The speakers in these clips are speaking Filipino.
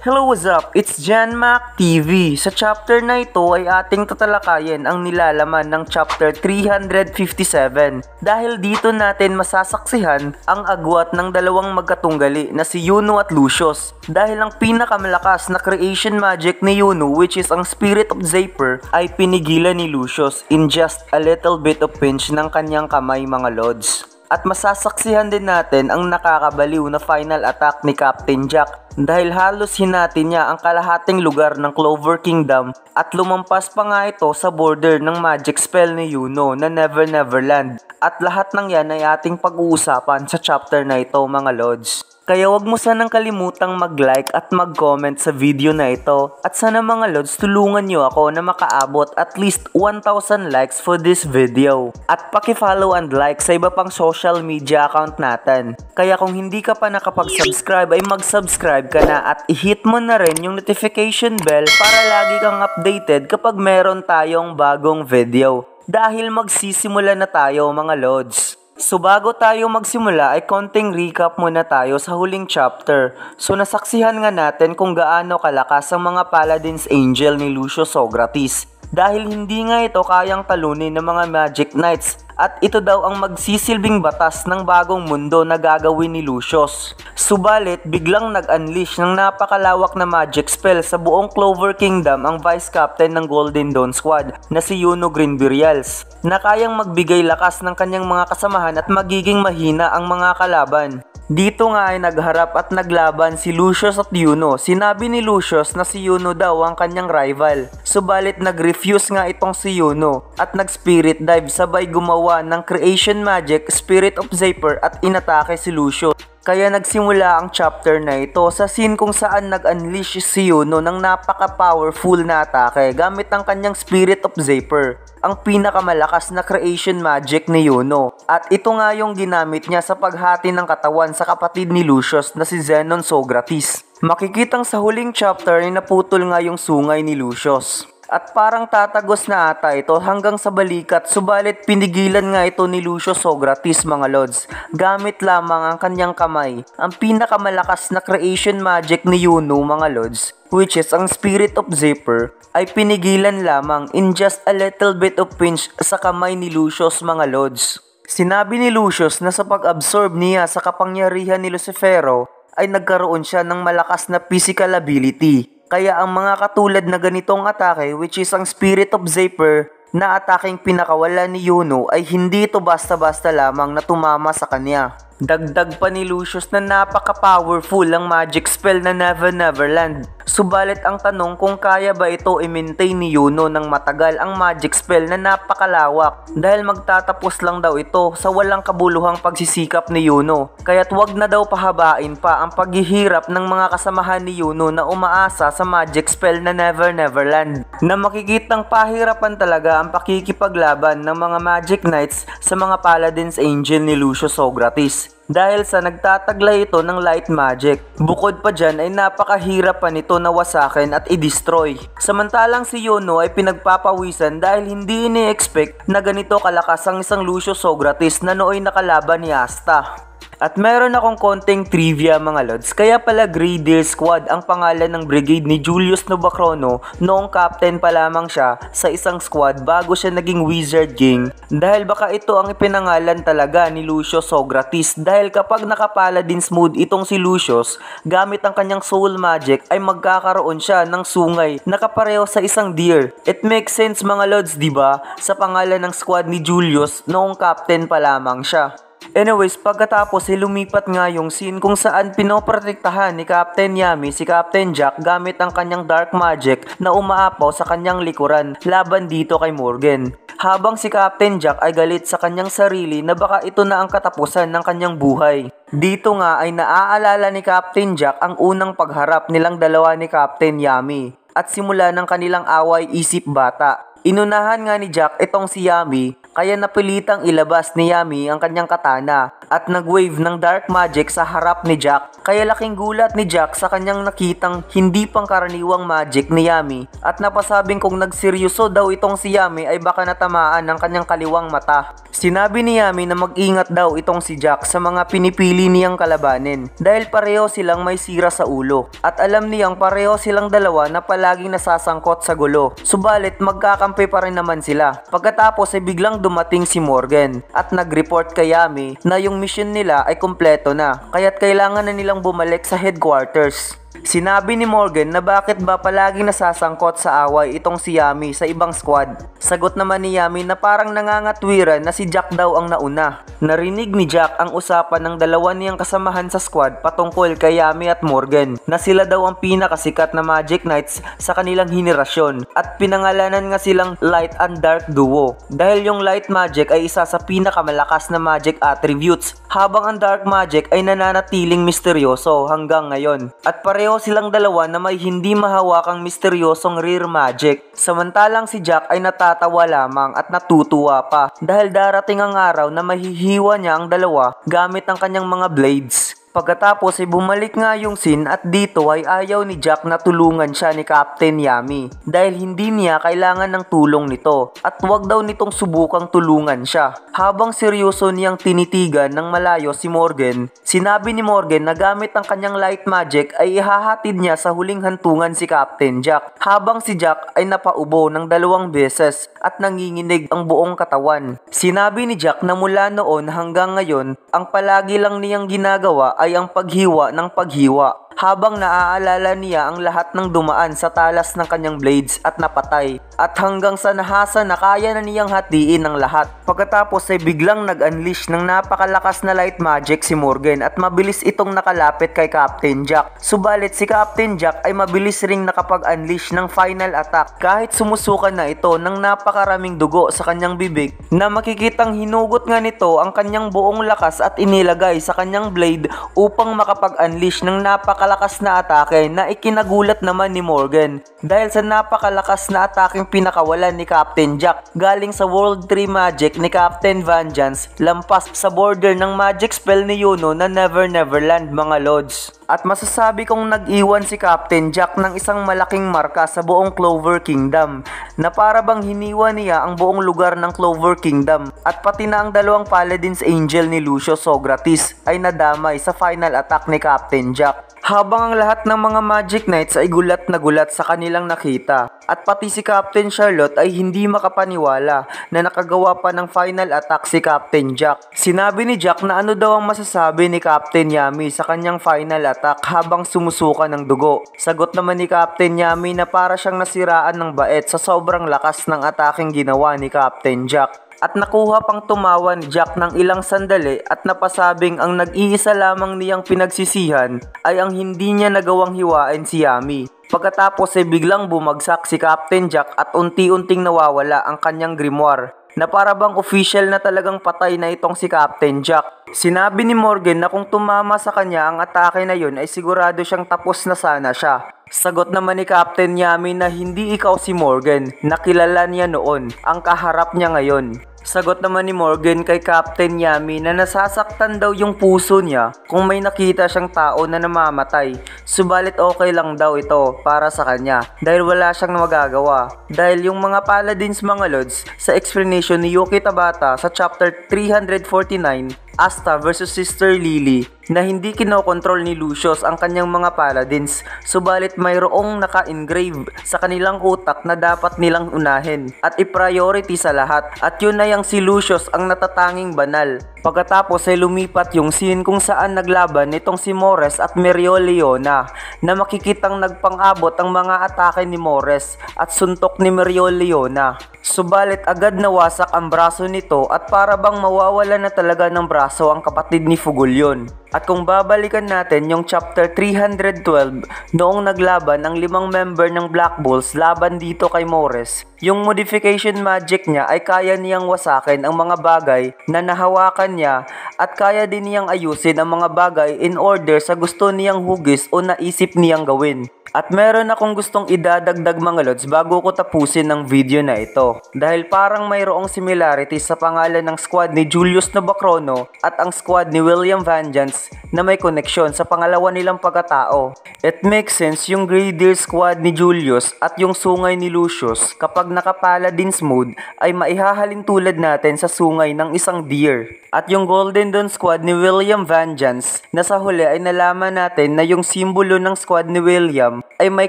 Hello, what's up? It's Janmac TV. Sa chapter na ito ay ating tatalakayin ang nilalaman ng chapter 357 dahil dito natin masasaksihan ang agwat ng dalawang magkatunggali na si Yuno at Lucius dahil ang pinakamalakas na creation magic ni Yuno, which is ang Spirit of Zaper, ay pinigilan ni Lucius in just a little bit of pinch ng kanyang kamay, mga lods. At masasaksihan din natin ang nakakabaliw na final attack ni Captain Jack dahil halos hinati niya ang kalahating lugar ng Clover Kingdom at lumampas pa nga ito sa border ng magic spell ni Yuno na Never Never Land. At lahat ng yan ay ating pag-uusapan sa chapter na ito, mga lods. Kaya wag mo sanang kalimutang mag-like at mag-comment sa video na ito. At sana, mga lods, tulungan nyo ako na makaabot at least 1,000 likes for this video. At paki-follow and like sa iba pang social media account natin. Kaya kung hindi ka pa nakapag-subscribe ay mag-subscribe ka na at i-hit mo na rin yung notification bell para lagi kang updated kapag meron tayong bagong video. Dahil magsisimula na tayo, mga lods. So bago tayo magsimula ay konting recap muna tayo sa huling chapter. So nasaksihan nga natin kung gaano kalakas ang mga Paladin's Angel ni Lucius Socrates. Dahil hindi nga ito kayang talunin ng mga Magic Knights at ito daw ang magsisilbing batas ng bagong mundo na gagawin ni Lucius. Subalit biglang nag-unleash ng napakalawak na magic spell sa buong Clover Kingdom ang Vice Captain ng Golden Dawn Squad na si Yuno Greenvirials na kayang magbigay lakas ng kanyang mga kasamahan at magiging mahina ang mga kalaban. Dito nga ay nagharap at naglaban si Lucius at Yuno. Sinabi ni Lucius na si Yuno daw ang kanyang rival. Subalit nag-refuse nga itong si Yuno at nag-spirit dive sabay gumawa ng creation magic, Spirit of Zaper at inatake si Lucius. Kaya nagsimula ang chapter na ito sa scene kung saan nag-unleash si Yuno ng napaka-powerful na atake gamit ang kanyang Spirit of Zaper, ang pinakamalakas na creation magic ni Yuno. At ito nga yung ginamit niya sa paghati ng katawan sa kapatid ni Lucius na si Zenon Socrates. Makikitang sa huling chapter ay naputol nga yung sungay ni Lucius. At parang tatagos na ata ito hanggang sa balikat, subalit pinigilan nga ito ni Lucius Socrates, mga lods, gamit lamang ang kanyang kamay. Ang pinakamalakas na creation magic ni Yuno, mga lods, which is ang Spirit of Zaper, ay pinigilan lamang in just a little bit of pinch sa kamay ni Lucius, mga lods. Sinabi ni Lucius na sa pag-absorb niya sa kapangyarihan ni Lucifero ay nagkaroon siya ng malakas na physical ability. Kaya ang mga katulad na ganitong atake, which is ang Spirit of Zaper na ataking pinakawala ni Yuno, ay hindi ito basta-basta lamang na tumama sa kanya. Dagdag pa ni Lucius na napaka-powerful ang magic spell na Never Never Land. Subalit ang tanong kung kaya ba ito i-maintain ni Yuno ng matagal ang magic spell na napakalawak dahil magtatapos lang daw ito sa walang kabuluhang pagsisikap ni Yuno. Kaya't wag na daw pahabain pa ang paghihirap ng mga kasamahan ni Yuno na umaasa sa magic spell na Never Never Land. Na makikitang pahirapan talaga ang pakikipaglaban ng mga Magic Knights sa mga Paladin's Angel ni Lucius Socrates. Dahil sa nagtataglay ito ng light magic. Bukod pa dyan ay napakahirap pa nito na wasakin at i-destroy. Samantalang si Yuno ay pinagpapawisan dahil hindi ini-expect na ganito kalakas ang isang Lucius Socrates na nooy nakalaban ni Asta. At meron akong konting trivia, mga lods. Kaya pala Grey Deer Squad ang pangalan ng brigade ni Julius Novacrono noong captain pa lamang siya sa isang squad bago siya naging Wizard King. Dahil baka ito ang ipinangalan talaga ni Lucius Socrates dahil kapag naka-Paladin's mood itong si Lucius, gamit ang kanyang soul magic ay magkakaroon siya ng sungay na kapareho sa isang deer. It makes sense, mga lods, diba? Sa pangalan ng squad ni Julius noong captain pa lamang siya. Anyways, pagkatapos ay lumipat nga yung scene kung saan pinoprotektahan ni Captain Yami si Captain Jack gamit ang kanyang dark magic na umaapaw sa kanyang likuran laban dito kay Morgan. Habang si Captain Jack ay galit sa kanyang sarili na baka ito na ang katapusan ng kanyang buhay. Dito nga ay naaalala ni Captain Jack ang unang pagharap nilang dalawa ni Captain Yami at simula ng kanilang away isip bata. Inunahan nga ni Jack itong si Yami kaya napilitang ilabas ni Yami ang kanyang katana at nag-wave ng dark magic sa harap ni Jack. Kaya laking gulat ni Jack sa kanyang nakitang hindi pangkaraniwang magic ni Yami at napasabing kung nagseryoso daw itong si Yami ay baka natamaan ng kanyang kaliwang mata. Sinabi ni Yami na mag-ingat daw itong si Jack sa mga pinipili niyang kalabanin dahil pareho silang may sira sa ulo at alam niyang pareho silang dalawa na palaging nasasangkot sa gulo. Subalit magkakampi pa rin naman sila. Pagkatapos ay biglang dumating si Morgan at nag-report kay Yami na yung mission nila ay kumpleto na kaya't kailangan na nilang bumalik sa headquarters. Sinabi ni Morgan na bakit ba palaging nasasangkot sa away itong si Yami sa ibang squad. Sagot naman ni Yami na parang nangangatwiran na si Jack daw ang nauna. Narinig ni Jack ang usapan ng dalawa niyang kasamahan sa squad patungkol kay Yami at Morgan na sila daw ang pinakasikat na Magic Knights sa kanilang henerasyon at pinangalanan nga silang Light and Dark Duo dahil yung Light Magic ay isa sa pinakamalakas na magic attributes habang ang Dark Magic ay nananatiling misteryoso hanggang ngayon at pareho silang dalawa na may hindi mahawakang misteryosong rare magic. Samantalang si Jack ay natatawa lamang at natutuwa pa dahil darating ang araw na mahihiwa niya ang dalawa gamit ang kanyang mga blades. Pagkatapos ay bumalik nga yung scene at dito ay ayaw ni Jack na tulungan siya ni Captain Yami dahil hindi niya kailangan ng tulong nito at wag daw nitong subukang tulungan siya. Habang seryoso niyang tinitigan ng malayo si Morgan, sinabi ni Morgan na gamit ang kanyang light magic ay ihahatid niya sa huling hantungan si Captain Jack habang si Jack ay napaubo ng 2 beses at nanginginig ang buong katawan. Sinabi ni Jack na mula noon hanggang ngayon ang palagi lang niyang ginagawa ay ang paghiwa ng paghiwa habang naaalala niya ang lahat ng dumaan sa talas ng kanyang blades at napatay at hanggang sa nahasa na kaya na niyang hatiin ang lahat. Pagkatapos ay biglang nag-unleash ng napakalakas na light magic si Morgan at mabilis itong nakalapit kay Captain Jack. Subalit si Captain Jack ay mabilis ring nakapag-unleash ng final attack kahit sumusukan na ito ng napakaraming dugo sa kanyang bibig na makikitang hinugot nga nito ang kanyang buong lakas at inilagay sa kanyang blade upang makapag-unleash ng napakalakas na atake na ikinagulat naman ni Morgan dahil sa napakalakas na ataking pinakawalan ni Captain Jack galing sa World 3 magic ni Captain Vengeance lampas sa border ng magic spell ni Yuno na Never Neverland mga lords. At masasabi kong nag-iwan si Captain Jack ng isang malaking marka sa buong Clover Kingdom na para bang hiniwa niya ang buong lugar ng Clover Kingdom at pati na ang 2 Paladins Angel ni Lucio Socrates ay nadamay sa final attack ni Captain Jack. Habang ang lahat ng mga Magic Knights ay gulat na gulat sa kanilang nakita at pati si Captain Charlotte ay hindi makapaniwala na nakagawa pa ng final attack si Captain Jack. Sinabi ni Jack na ano daw ang masasabi ni Captain Yami sa kanyang final attack habang sumusuka ng dugo. Sagot naman ni Captain Yami na para siyang nasiraan ng bait sa sobrang lakas ng ataking ginawa ni Captain Jack. At nakuha pang tumawa ni Jack ng ilang sandali at napasabing ang nag-iisa lamang niyang pinagsisihan ay ang hindi niya nagawang hiwain si Yami. Pagkatapos ay biglang bumagsak si Captain Jack at unti-unting nawawala ang kanyang grimoire na para bang official na talagang patay na itong si Captain Jack. Sinabi ni Morgan na kung tumama sa kanya ang atake na yun ay sigurado siyang tapos na sana siya. Sagot naman ni Captain Yami na hindi ikaw si Morgan, nakilala niya noon, ang kaharap niya ngayon. Sagot naman ni Morgan kay Captain Yami na nasasaktan daw yung puso niya kung may nakita siyang tao na namamatay. Subalit okay lang daw ito para sa kanya dahil wala siyang magagawa. Dahil yung mga Paladins mga lods sa explanation ni Yuki Tabata sa chapter 349, Asta versus Sister Lily, na hindi kinokontrol ni Lucius ang kanyang mga Paladins, subalit mayroong naka-engrave sa kanilang utak na dapat nilang unahin at i-priority sa lahat, at yun na yung si Lucius ang natatanging banal. Pagkatapos ay lumipat yung scene kung saan naglaban nitong si Mores at Mereoleona na makikitang nagpang-abot ang mga atake ni Mores at suntok ni Mereoleona. Subalit agad nawasak ang braso nito at para bang mawawala na talaga ng braso ang kapatid ni Fugulyon. At kung babalikan natin yung chapter 312 noong naglaban ang 5 member ng Black Bulls laban dito kay Mores, Yung modification magic niya ay kaya niyang wasakin ang mga bagay na nahawakan niya at kaya din niyang ayusin ang mga bagay in order sa gusto niyang hugis o naisip niyang gawin. At meron akong gustong idadagdag mga lods bago ko tapusin ang video na ito. Dahil parang mayroong similarity sa pangalan ng squad ni Julius Novacrono at ang squad ni William Vengeance na may koneksyon sa pangalawa nilang pagkatao. It makes sense yung Grey Deer squad ni Julius at yung sungay ni Lucius kapag naka-Paladins mode ay maihahalin tulad natin sa sungay ng isang deer. At yung Golden Dawn squad ni William Vengeance na sa huli ay nalaman natin na yung simbolo ng squad ni William ay may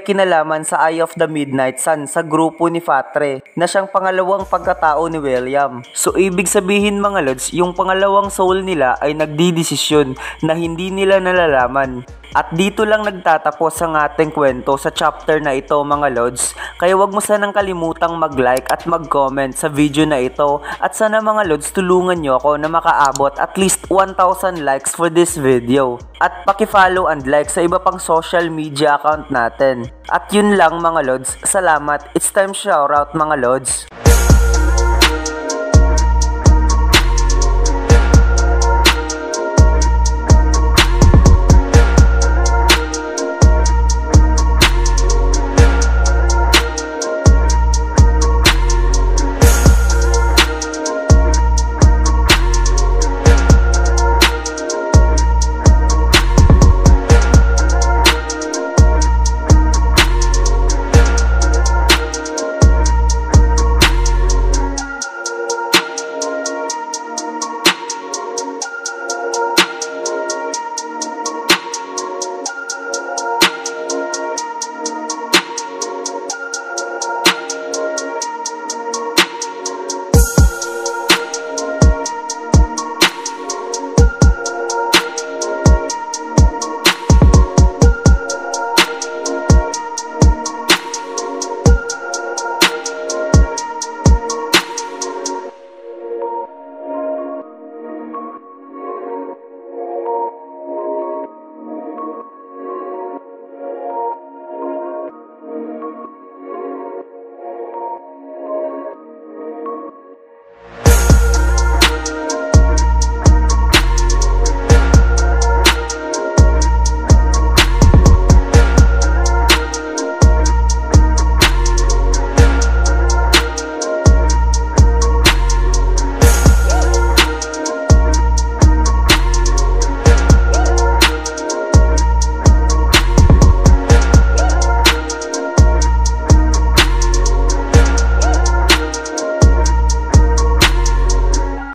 kinalaman sa Eye of the Midnight Sun sa grupo ni Fatre na siyang pangalawang pagkatao ni William. So ibig sabihin mga lods, yung pangalawang soul nila ay nagdidesisyon na hindi nila nalalaman. At dito lang nagtatapos ang ating kwento sa chapter na ito mga lods. Kaya wag mo sanang kalimutang mag-like at mag-comment sa video na ito. At sana mga lods tulungan nyo ako na makaabot at least 1,000 likes for this video. At paki-follow and like sa iba pang social media account natin. At yun lang mga lods. Salamat. It's time shoutout mga lods.